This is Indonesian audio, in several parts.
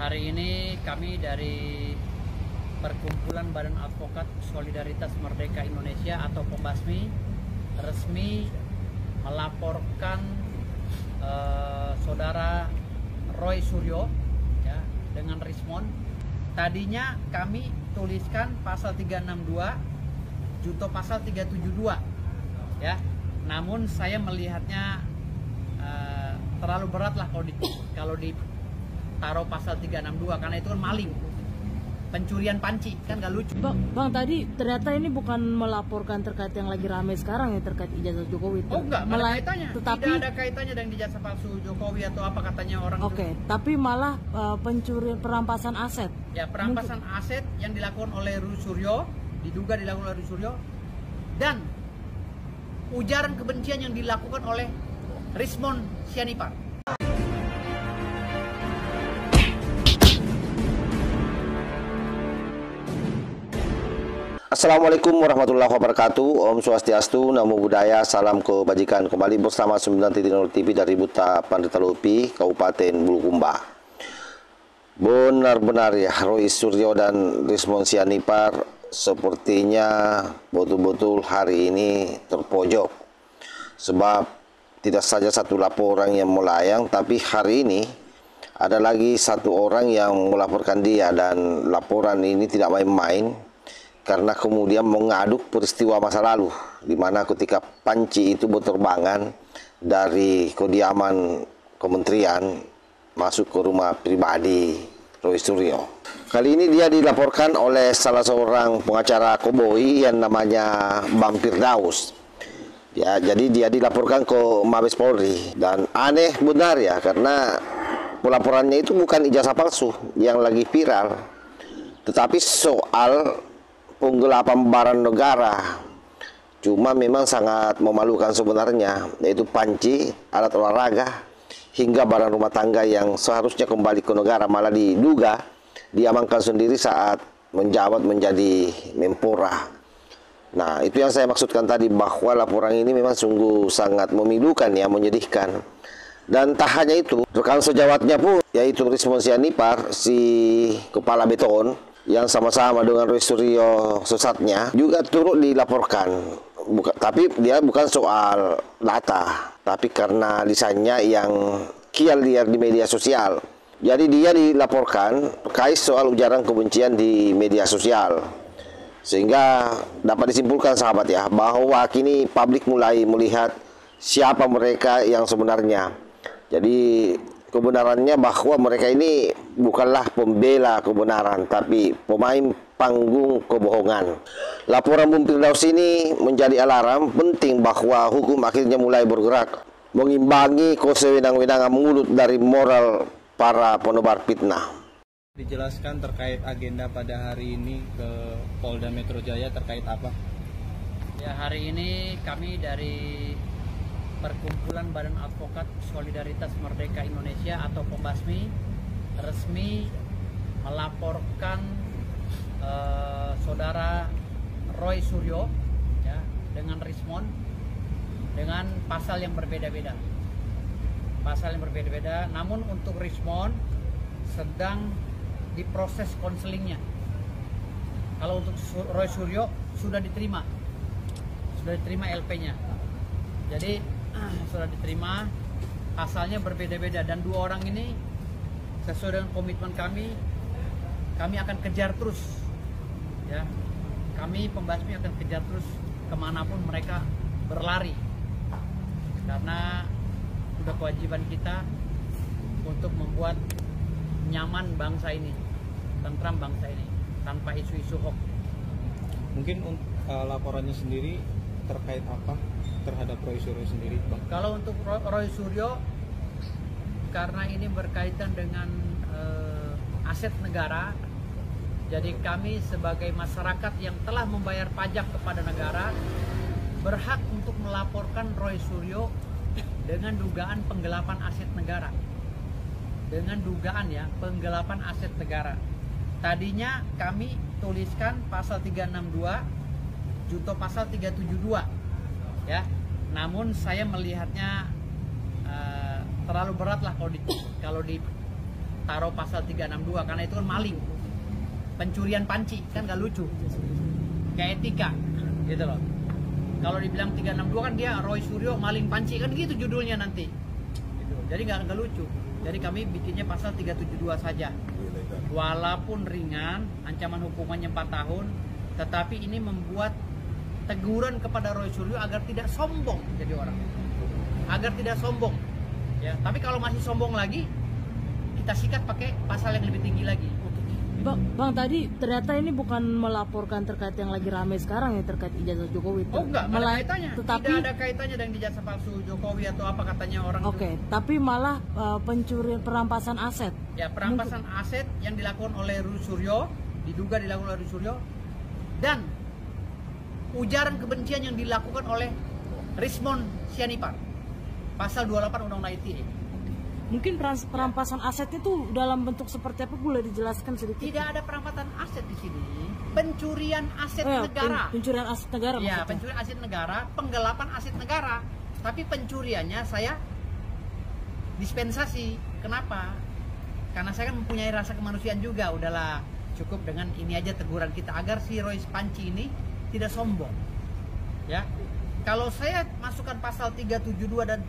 hari ini kami dari Perkumpulan Badan Advokat Solidaritas Merdeka Indonesia atau Pembasmi resmi melaporkan saudara Roy Suryo ya, dengan Rismond. Tadinya kami tuliskan pasal 362, junto pasal 372 ya. Namun saya melihatnya terlalu berat lah kalau ditaruh pasal 362 karena itu kan maling, pencurian panci, kan gak lucu. Bang, tadi ternyata ini bukan melaporkan terkait yang lagi ramai sekarang ya, terkait ijazah Jokowi. Oh enggak, ada kaitannya. Tetapi, tidak ada kaitannya dengan ijazah palsu Jokowi atau apa katanya orang. Oke, tapi malah pencurian, perampasan aset. Ya, perampasan aset yang dilakukan oleh Roy Suryo, diduga dilakukan oleh Roy Suryo, dan ujaran kebencian yang dilakukan oleh Rismond Sianipar. Assalamualaikum warahmatullahi wabarakatuh. Om Swastiastu, Namo Buddhaya, salam kebajikan. Kembali bersama 9.0 TV dari Buta Pandita Lupi, Kabupaten Bulukumba. Benar-benar ya, Roy Suryo dan Rismond Sianipar sepertinya betul-betul hari ini terpojok. Sebab tidak saja satu laporan yang melayang, tapi hari ini ada lagi satu orang yang melaporkan dia, dan laporan ini tidak main-main karena kemudian mengaduk peristiwa masa lalu, di mana ketika panci itu berterbangan dari kediaman kementerian masuk ke rumah pribadi Roy Suryo. Kali ini dia dilaporkan oleh salah seorang pengacara koboi yang namanya Bang Firdaus. Ya, jadi dia dilaporkan ke Mabes Polri, dan aneh benar ya, karena pelaporannya itu bukan ijazah palsu yang lagi viral, tetapi soal penggelapan barang negara. Cuma memang sangat memalukan sebenarnya, yaitu panci, alat olahraga, hingga barang rumah tangga yang seharusnya kembali ke negara malah diduga diamankan sendiri saat menjabat menjadi Menpora. Nah, itu yang saya maksudkan tadi, bahwa laporan ini memang sungguh sangat memilukan ya, menyedihkan. Dan tak hanya itu, rekan sejawatnya pun, yaitu Rismond Sianipar, si kepala beton, yang sama-sama dengan Roy Suryo sesatnya, juga turut dilaporkan. Tapi dia bukan soal data, tapi karena lisannya yang kial liar di media sosial. Jadi dia dilaporkan terkait soal ujaran kebencian di media sosial. Sehingga dapat disimpulkan sahabat ya, bahwa kini publik mulai melihat siapa mereka yang sebenarnya. Jadi kebenarannya bahwa mereka ini bukanlah pembela kebenaran, tapi pemain panggung kebohongan. Laporan Bung Firdaus ini menjadi alarm penting bahwa hukum akhirnya mulai bergerak, mengimbangi kesewenang-wenangan mulut dari moral para penebar fitnah. Dijelaskan terkait agenda pada hari ini ke Polda Metro Jaya terkait apa? Ya, hari ini kami dari Perkumpulan Badan Advokat Solidaritas Merdeka Indonesia atau Pembasmi resmi melaporkan saudara Roy Suryo ya, dengan Rismond dengan pasal yang berbeda-beda. Namun untuk Rismond sedang diproses konselingnya. Kalau untuk Roy Suryo sudah diterima LP-nya. Jadi sudah diterima, pasalnya berbeda-beda, dan dua orang ini sesuai dengan komitmen kami akan kejar terus ya. Kami Pembasmi akan kejar terus kemanapun mereka berlari, karena sudah kewajiban kita untuk membuat nyaman bangsa ini, tentram bangsa ini, tanpa isu-isu hoax. Mungkin laporannya sendiri terkait apa terhadap Roy Suryo sendiri, Bang? Kalau untuk Roy Suryo, karena ini berkaitan dengan aset negara, jadi kami sebagai masyarakat yang telah membayar pajak kepada negara berhak untuk melaporkan Roy Suryo dengan dugaan penggelapan aset negara. Dengan dugaan ya, penggelapan aset negara. Tadinya kami tuliskan pasal 362, junto pasal 372 ya. Namun saya melihatnya terlalu berat lah kalau taruh pasal 362 karena itu kan maling, pencurian panci, kan gak lucu, kayak etika gitu loh. Kalau dibilang 362 kan dia Roy Suryo maling panci, kan gitu judulnya nanti gitu. Jadi gak lucu. Jadi kami bikinnya pasal 372 saja. Walaupun ringan, ancaman hukumannya 4 tahun, tetapi ini membuat teguran kepada Roy Suryo agar tidak sombong jadi orang, agar tidak sombong ya. Tapi kalau masih sombong lagi, kita sikat pakai pasal yang lebih tinggi lagi. Bang, tadi ternyata ini bukan melaporkan terkait yang lagi ramai sekarang ya, terkait ijazah Jokowi. Oh enggak, ada kaitannya. Tetapi tidak ada kaitannya dengan ijazah palsu Jokowi atau apa katanya orang. Oke, tapi malah pencurian, perampasan aset. Ya, perampasan aset yang dilakukan oleh Roy Suryo, diduga dilakukan oleh Roy Suryo, dan ujaran kebencian yang dilakukan oleh Rismon Sianipar, pasal 28 Undang-Undang ITE. Mungkin perampasan aset itu dalam bentuk seperti apa, boleh dijelaskan sedikit? Tidak ada perampasan aset di sini. Pencurian aset negara. Pencurian aset negara. Ya, pencurian aset negara, penggelapan aset negara. Tapi pencuriannya saya dispensasi. Kenapa? Karena saya kan mempunyai rasa kemanusiaan juga. Udahlah, cukup dengan ini aja teguran kita agar si Roy Panci ini tidak sombong. Ya. Kalau saya masukkan pasal 372 dan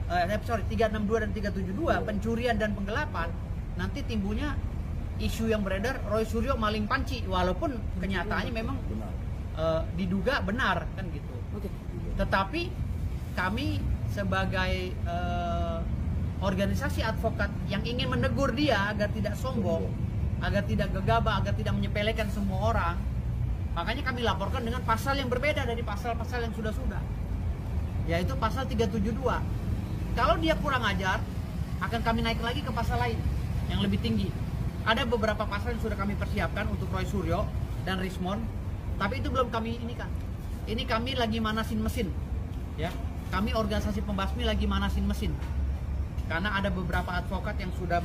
362 dan 372 pencurian dan penggelapan, nanti timbulnya isu yang beredar Roy Suryo maling panci, walaupun kenyataannya memang diduga benar kan gitu. Tetapi kami sebagai organisasi advokat yang ingin menegur dia agar tidak sombong, agar tidak gegabah, agar tidak menyepelekan semua orang, makanya kami laporkan dengan pasal yang berbeda dari pasal-pasal yang sudah-sudah, yaitu pasal 372. Kalau dia kurang ajar, akan kami naik lagi ke pasal lain yang lebih tinggi. Ada beberapa pasal yang sudah kami persiapkan untuk Roy Suryo dan Rismon, tapi itu belum kami ini kan. Ini kami lagi manasin mesin, ya. Kami organisasi pembasmi lagi manasin mesin, karena ada beberapa advokat yang sudah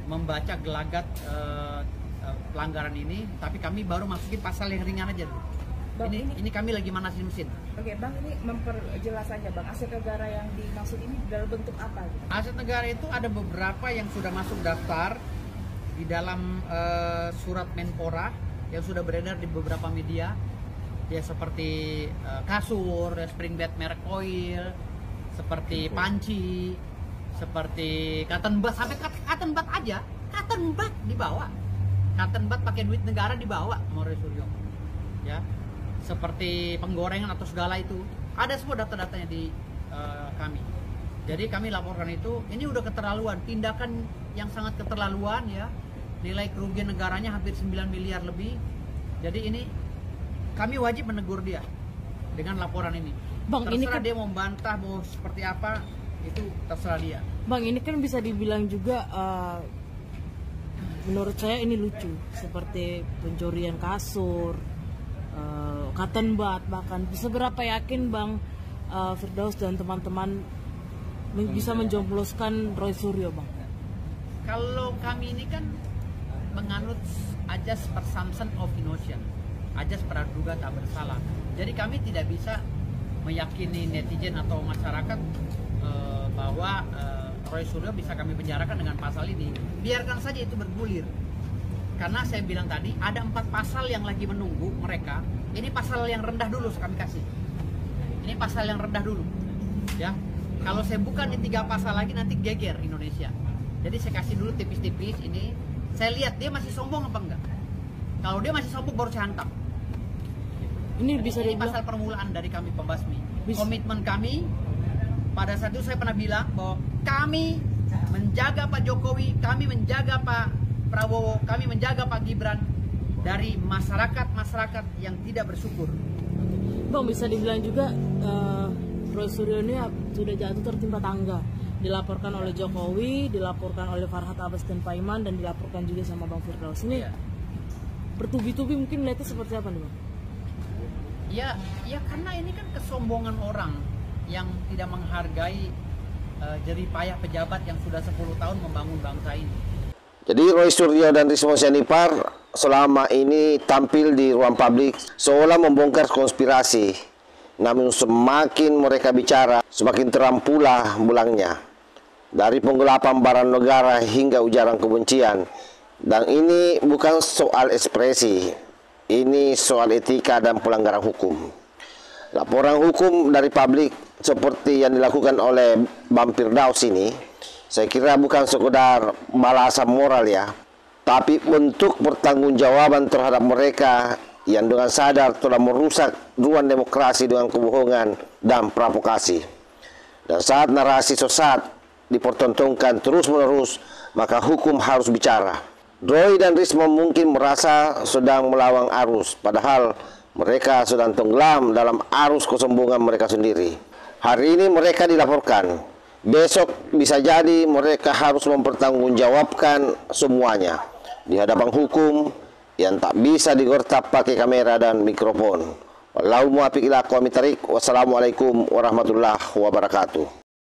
membaca gelagat pelanggaran ini, tapi kami baru masukin pasal yang ringan aja dulu. Bang, ini kami lagi manasin mesin. Oke, Bang, ini memperjelas aja, Bang, aset negara yang dimaksud ini dalam bentuk apa? Aset negara itu ada beberapa yang sudah masuk daftar di dalam surat Menpora yang sudah beredar di beberapa media, ya seperti kasur, spring bed merek oil, seperti panci, seperti cotton bud, sampai cotton bud aja, cotton bud dibawa, cotton bud pakai duit negara dibawa sama Roy Suryo, ya. Seperti penggorengan atau segala itu ada semua data-datanya di kami. Jadi kami laporkan itu. Ini udah keterlaluan, tindakan yang sangat keterlaluan ya. Nilai kerugian negaranya hampir 9 miliar lebih. Jadi ini kami wajib menegur dia dengan laporan ini. Bang, terserah ini kan dia mau membantah mau seperti apa, itu terserah dia. Bang, ini kan bisa dibilang juga menurut saya ini lucu, seperti pencurian kasur, cotton bud, bahkan seberapa yakin Bang Firdaus dan teman-teman bisa menjomploskan Roy Suryo, Bang? Kalau kami ini kan menganut ajas presumption of innocence, ajas praduga tak bersalah. Jadi kami tidak bisa meyakini netizen atau masyarakat bahwa Roy Suryo bisa kami penjarakan dengan pasal ini. Biarkan saja itu bergulir. Karena saya bilang tadi ada 4 pasal yang lagi menunggu mereka. Ini pasal yang rendah dulu kami kasih. Ini pasal yang rendah dulu, ya. Kalau saya buka di 3 pasal lagi nanti geger Indonesia. Jadi saya kasih dulu tipis-tipis ini. Saya lihat dia masih sombong apa enggak. Kalau dia masih sombong baru saya hantam. Ini bisa ini dibilang pasal permulaan dari kami pembasmi. Komitmen kami pada saat itu saya pernah bilang bahwa kami menjaga Pak Jokowi, kami menjaga Pak Prabowo, kami menjaga Pak Gibran dari masyarakat yang tidak bersyukur. Bang, bisa dibilang juga Roy Suryo ini sudah jatuh tertimpa tangga. Dilaporkan oleh Jokowi, dilaporkan oleh Farhad Abbas dan Pak Iman, dan dilaporkan juga sama Bang Firdaus. Ini bertubi-tubi mungkin melihatnya seperti apa nih, Bang? Ya karena ini kan kesombongan orang yang tidak menghargai jerih payah pejabat yang sudah 10 tahun membangun bangsa ini. Jadi Roy Suryo dan Rismon Sianipar selama ini tampil di ruang publik seolah membongkar konspirasi. Namun semakin mereka bicara, semakin terang pula bulangnya. dari penggelapan barang negara hingga ujaran kebencian. Dan ini bukan soal ekspresi, ini soal etika dan pelanggaran hukum. Laporan hukum dari publik seperti yang dilakukan oleh Bang Firdaus ini, saya kira bukan sekedar balasan moral ya, tapi bentuk pertanggungjawaban terhadap mereka yang dengan sadar telah merusak ruang demokrasi dengan kebohongan dan provokasi. Dan saat narasi sesat dipertontonkan terus-menerus, maka hukum harus bicara. Roy dan Risma mungkin merasa sedang melawan arus, padahal mereka sedang tenggelam dalam arus kesombongan mereka sendiri. Hari ini mereka dilaporkan, besok bisa jadi mereka harus mempertanggungjawabkan semuanya di hadapan hukum yang tak bisa digertak pakai kamera dan mikrofon. Wassalamualaikum warahmatullahi wabarakatuh.